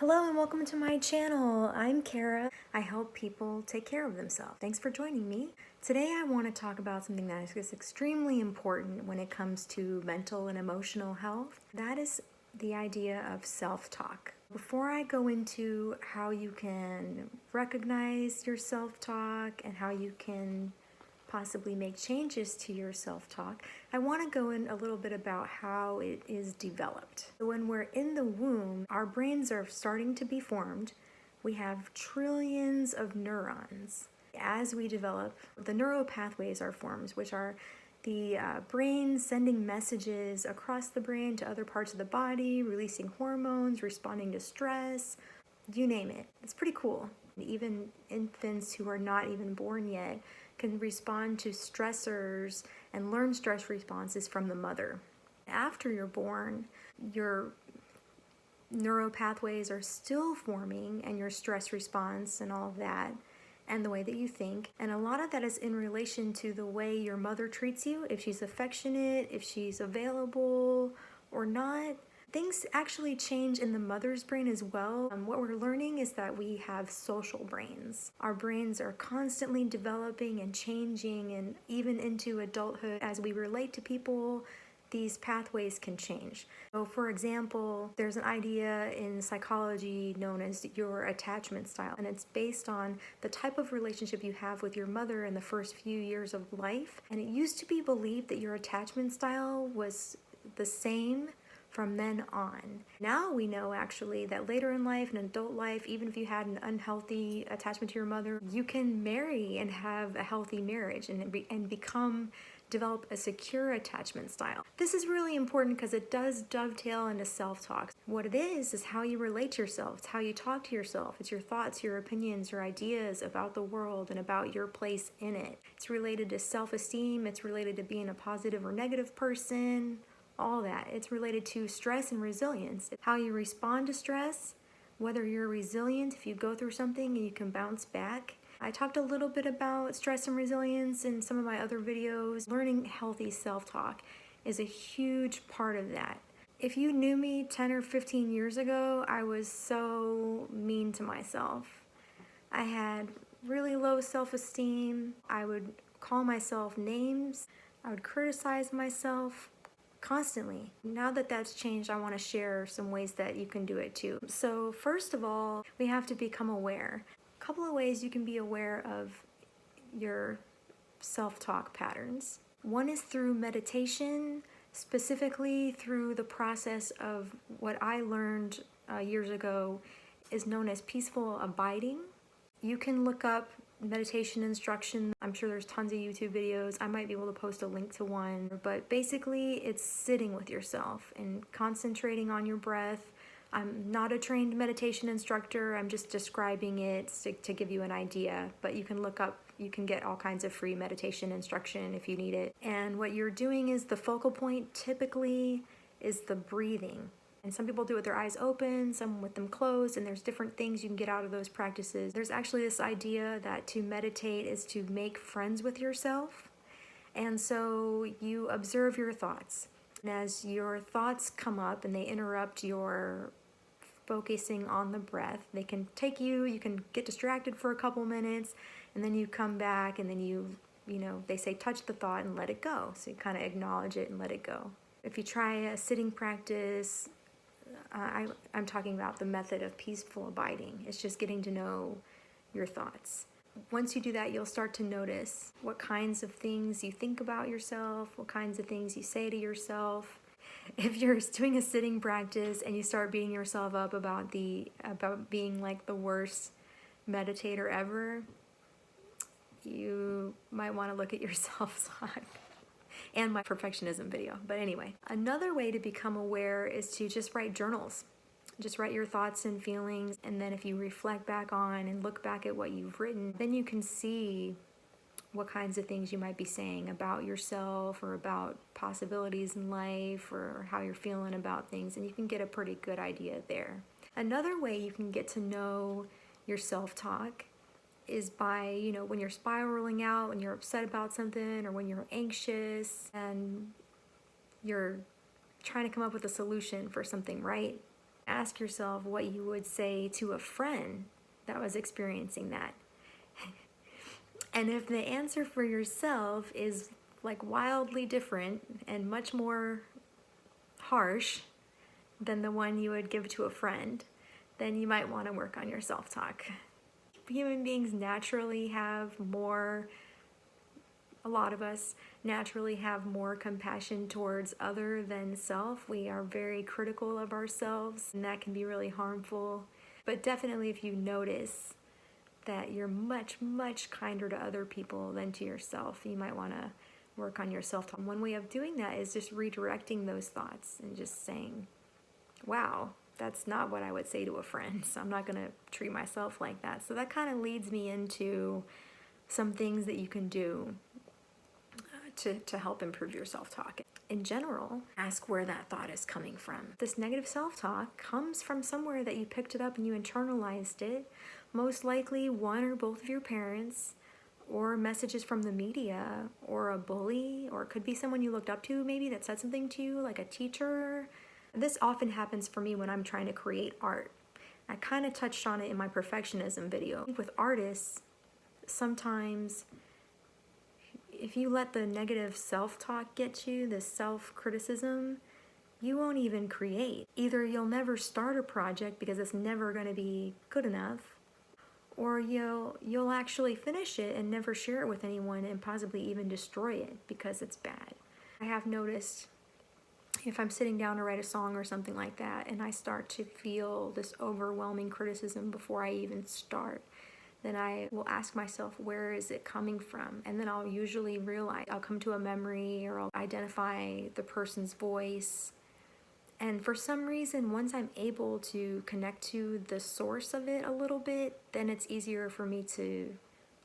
Hello and welcome to my channel. I'm Kara. I help people take care of themselves. Thanks for joining me. Today I want to talk about something that is extremely important when it comes to mental and emotional health. That is the idea of self-talk. Before I go into how you can recognize your self-talk and how you can possibly make changes to your self-talk, I want to go in a little bit about how it is developed. So when we're in the womb, our brains are starting to be formed. We have trillions of neurons. As we develop, the neural pathways are formed, which are the brain sending messages across the brain to other parts of the body, releasing hormones, responding to stress, you name it. It's pretty cool. Even infants who are not even born yet can respond to stressors and learn stress responses from the mother. After you're born, your neural pathways are still forming and your stress response and all of that and the way that you think. And a lot of that is in relation to the way your mother treats you, if she's affectionate, if she's available or not. Things actually change in the mother's brain as well. What we're learning is that we have social brains. Our brains are constantly developing and changing, and even into adulthood, as we relate to people, these pathways can change. So for example, there's an idea in psychology known as your attachment style, and it's based on the type of relationship you have with your mother in the first few years of life. And it used to be believed that your attachment style was the same from then on. Now we know actually that later in life, in adult life, even if you had an unhealthy attachment to your mother, you can marry and have a healthy marriage and develop a secure attachment style. This is really important because it does dovetail into self-talk. What it is how you relate to yourself. It's how you talk to yourself. It's your thoughts, your opinions, your ideas about the world and about your place in it. It's related to self-esteem. It's related to being a positive or negative person. All that. It's related to stress and resilience. How you respond to stress, whether you're resilient, if you go through something and you can bounce back. I talked a little bit about stress and resilience in some of my other videos. Learning healthy self-talk is a huge part of that. If you knew me 10 or 15 years ago, I was so mean to myself. I had really low self-esteem. I would call myself names. I would criticize myself constantly. Now that that's changed, I want to share some ways that you can do it too. So first of all, we have to become aware. A couple of ways you can be aware of your self-talk patterns. One is through meditation, specifically through the process of what I learned years ago is known as peaceful abiding. You can look up meditation instruction. I'm sure there's tons of YouTube videos. I might be able to post a link to one, but basically it's sitting with yourself and concentrating on your breath. I'm not a trained meditation instructor. I'm just describing it to give you an idea, but you can look up, you can get all kinds of free meditation instruction if you need it. And what you're doing is the focal point typically is the breathing. And some people do it with their eyes open, some with them closed, and there's different things you can get out of those practices. There's actually this idea that to meditate is to make friends with yourself. And so you observe your thoughts. And as your thoughts come up and they interrupt your focusing on the breath, they can take you can get distracted for a couple minutes, and then you come back, and then they say touch the thought and let it go. So you kind of acknowledge it and let it go. If you try a sitting practice, I'm talking about the method of peaceful abiding. It's just getting to know your thoughts. Once you do that, you'll start to notice what kinds of things you think about yourself, what kinds of things you say to yourself. If you're doing a sitting practice and you start beating yourself up about being like the worst meditator ever, you might want to look at your self-talk and my perfectionism video. But anyway, another way to become aware is to just write journals. Just write your thoughts and feelings, and then if you reflect back on and look back at what you've written, then you can see what kinds of things you might be saying about yourself or about possibilities in life or how you're feeling about things, and you can get a pretty good idea there. Another way you can get to know your self-talk is by, when you're spiraling out, when you're upset about something, or when you're anxious and you're trying to come up with a solution for something, right? Ask yourself what you would say to a friend that was experiencing that. And if the answer for yourself is like wildly different and much more harsh than the one you would give to a friend, then you might want to work on your self-talk. Human beings naturally have more, a lot of us naturally have more compassion towards other than self. We are very critical of ourselves, and that can be really harmful. But definitely if you notice that you're much, much kinder to other people than to yourself, you might want to work on your self-talk. One way of doing that is just redirecting those thoughts and just saying, wow, that's not what I would say to a friend, so I'm not going to treat myself like that. So that kind of leads me into some things that you can do to help improve your self-talk. In general, ask where that thought is coming from. This negative self-talk comes from somewhere that you picked it up and you internalized it. Most likely one or both of your parents, or messages from the media, or a bully, or it could be someone you looked up to maybe that said something to you, like a teacher. This often happens for me when I'm trying to create art. I kind of touched on it in my perfectionism video. With artists, sometimes if you let the negative self-talk get you, the self-criticism, you won't even create. Either you'll never start a project because it's never going to be good enough, or you'll actually finish it and never share it with anyone and possibly even destroy it because it's bad. I have noticed if I'm sitting down to write a song or something like that and I start to feel this overwhelming criticism before I even start, then I will ask myself, where is it coming from? And then I'll usually realize, I'll come to a memory or I'll identify the person's voice. And for some reason, once I'm able to connect to the source of it a little bit, then it's easier for me to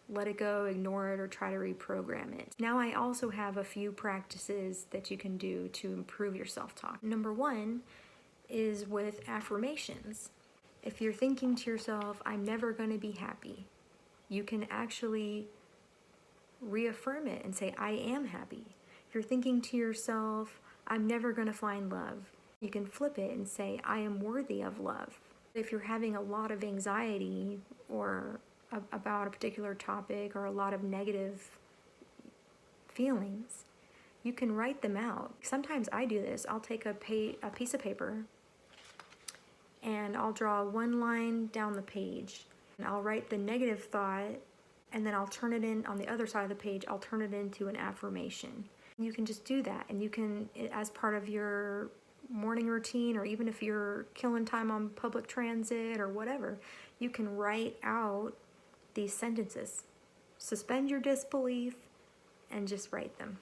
let it go, ignore it, or try to reprogram it. Now I also have a few practices that you can do to improve your self-talk. Number one is with affirmations. If you're thinking to yourself, I'm never going to be happy, you can actually reaffirm it and say, I am happy. If you're thinking to yourself, I'm never going to find love, you can flip it and say, I am worthy of love. If you're having a lot of anxiety or about a particular topic or a lot of negative feelings, you can write them out. Sometimes I do this. I'll take a piece of paper and I'll draw one line down the page and I'll write the negative thought, and then I'll turn it in on the other side of the page, I'll turn it into an affirmation. You can just do that, and you can, as part of your morning routine, or even if you're killing time on public transit or whatever, you can write out these sentences. Suspend your disbelief and just write them.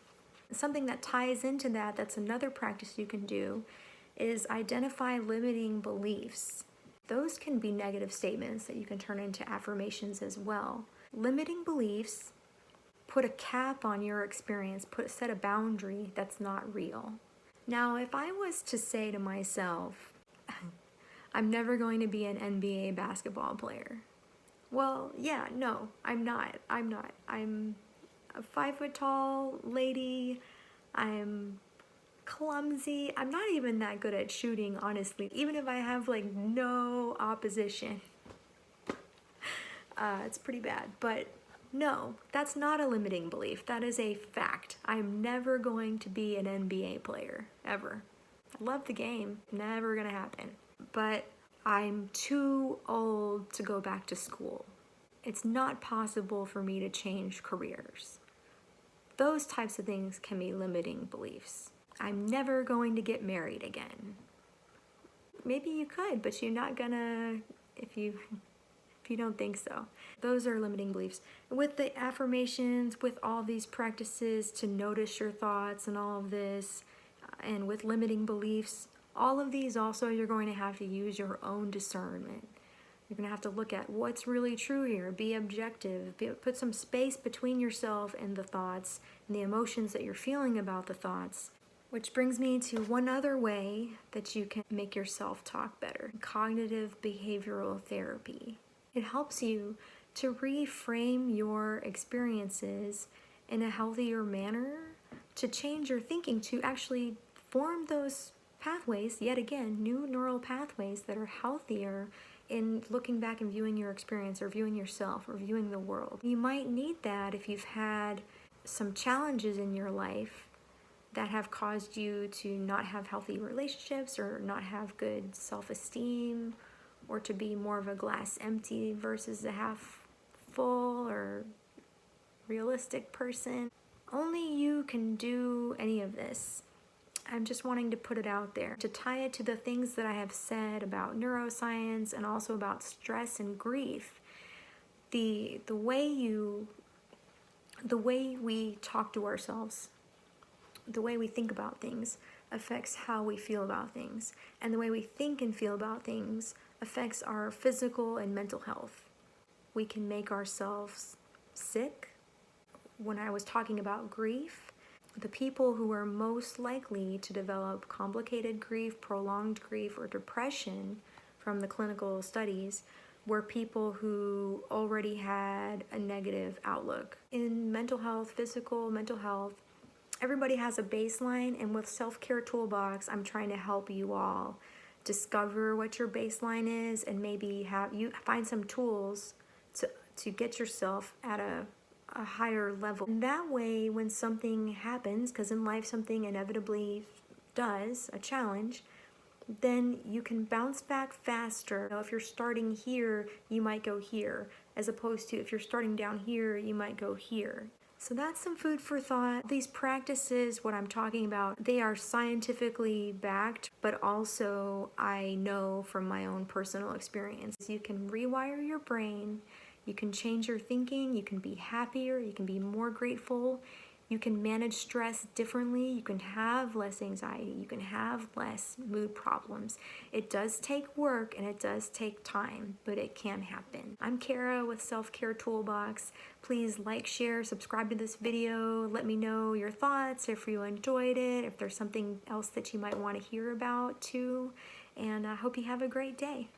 Something that ties into that, that's another practice you can do, is identify limiting beliefs. Those can be negative statements that you can turn into affirmations as well. Limiting beliefs put a cap on your experience, set a boundary that's not real. Now, if I was to say to myself, I'm never going to be an NBA basketball player. Well, yeah, no, I'm not. I'm a 5 foot tall lady. I'm clumsy. I'm not even that good at shooting, honestly. Even if I have like no opposition, it's pretty bad. But no, that's not a limiting belief. That is a fact. I'm never going to be an NBA player, ever. I love the game. Never gonna happen. But I'm too old to go back to school. It's not possible for me to change careers. Those types of things can be limiting beliefs. I'm never going to get married again. Maybe you could, but you're not gonna if you don't think so. Those are limiting beliefs. With the affirmations, with all these practices to notice your thoughts and all of this, and with limiting beliefs, all of these also you're going to have to use your own discernment. You're going to have to look at what's really true here, be objective, put some space between yourself and the thoughts and the emotions that you're feeling about the thoughts. Which brings me to one other way that you can make your self-talk better: cognitive behavioral therapy. It helps you to reframe your experiences in a healthier manner, to change your thinking, to actually form those pathways, yet again, new neural pathways that are healthier in looking back and viewing your experience or viewing yourself or viewing the world. You might need that if you've had some challenges in your life that have caused you to not have healthy relationships or not have good self-esteem, or to be more of a glass empty versus a half full or realistic person. Only you can do any of this. I'm just wanting to put it out there to tie it to the things that I have said about neuroscience and also about stress and grief. The way we talk to ourselves, the way we think about things affects how we feel about things, and the way we think and feel about things affects our physical and mental health. We can make ourselves sick. When I was talking about grief, the people who are most likely to develop complicated grief, prolonged grief, or depression from the clinical studies were people who already had a negative outlook. In mental health, physical, mental health, everybody has a baseline, and with Self-Care Toolbox, I'm trying to help you all discover what your baseline is and maybe find some tools to get yourself at a higher level. And that way, when something happens, because in life something inevitably does, a challenge, then you can bounce back faster. If you're starting here, you might go here, as opposed to if you're starting down here, you might go here. So that's some food for thought. These practices, what I'm talking about, they are scientifically backed, but also I know from my own personal experience. You can rewire your brain, you can change your thinking, you can be happier, you can be more grateful, you can manage stress differently, you can have less anxiety, you can have less mood problems. It does take work and it does take time, but it can happen. I'm Kara with Self-Care Toolbox. Please like, share, subscribe to this video. Let me know your thoughts, if you enjoyed it, if there's something else that you might want to hear about too. And I hope you have a great day.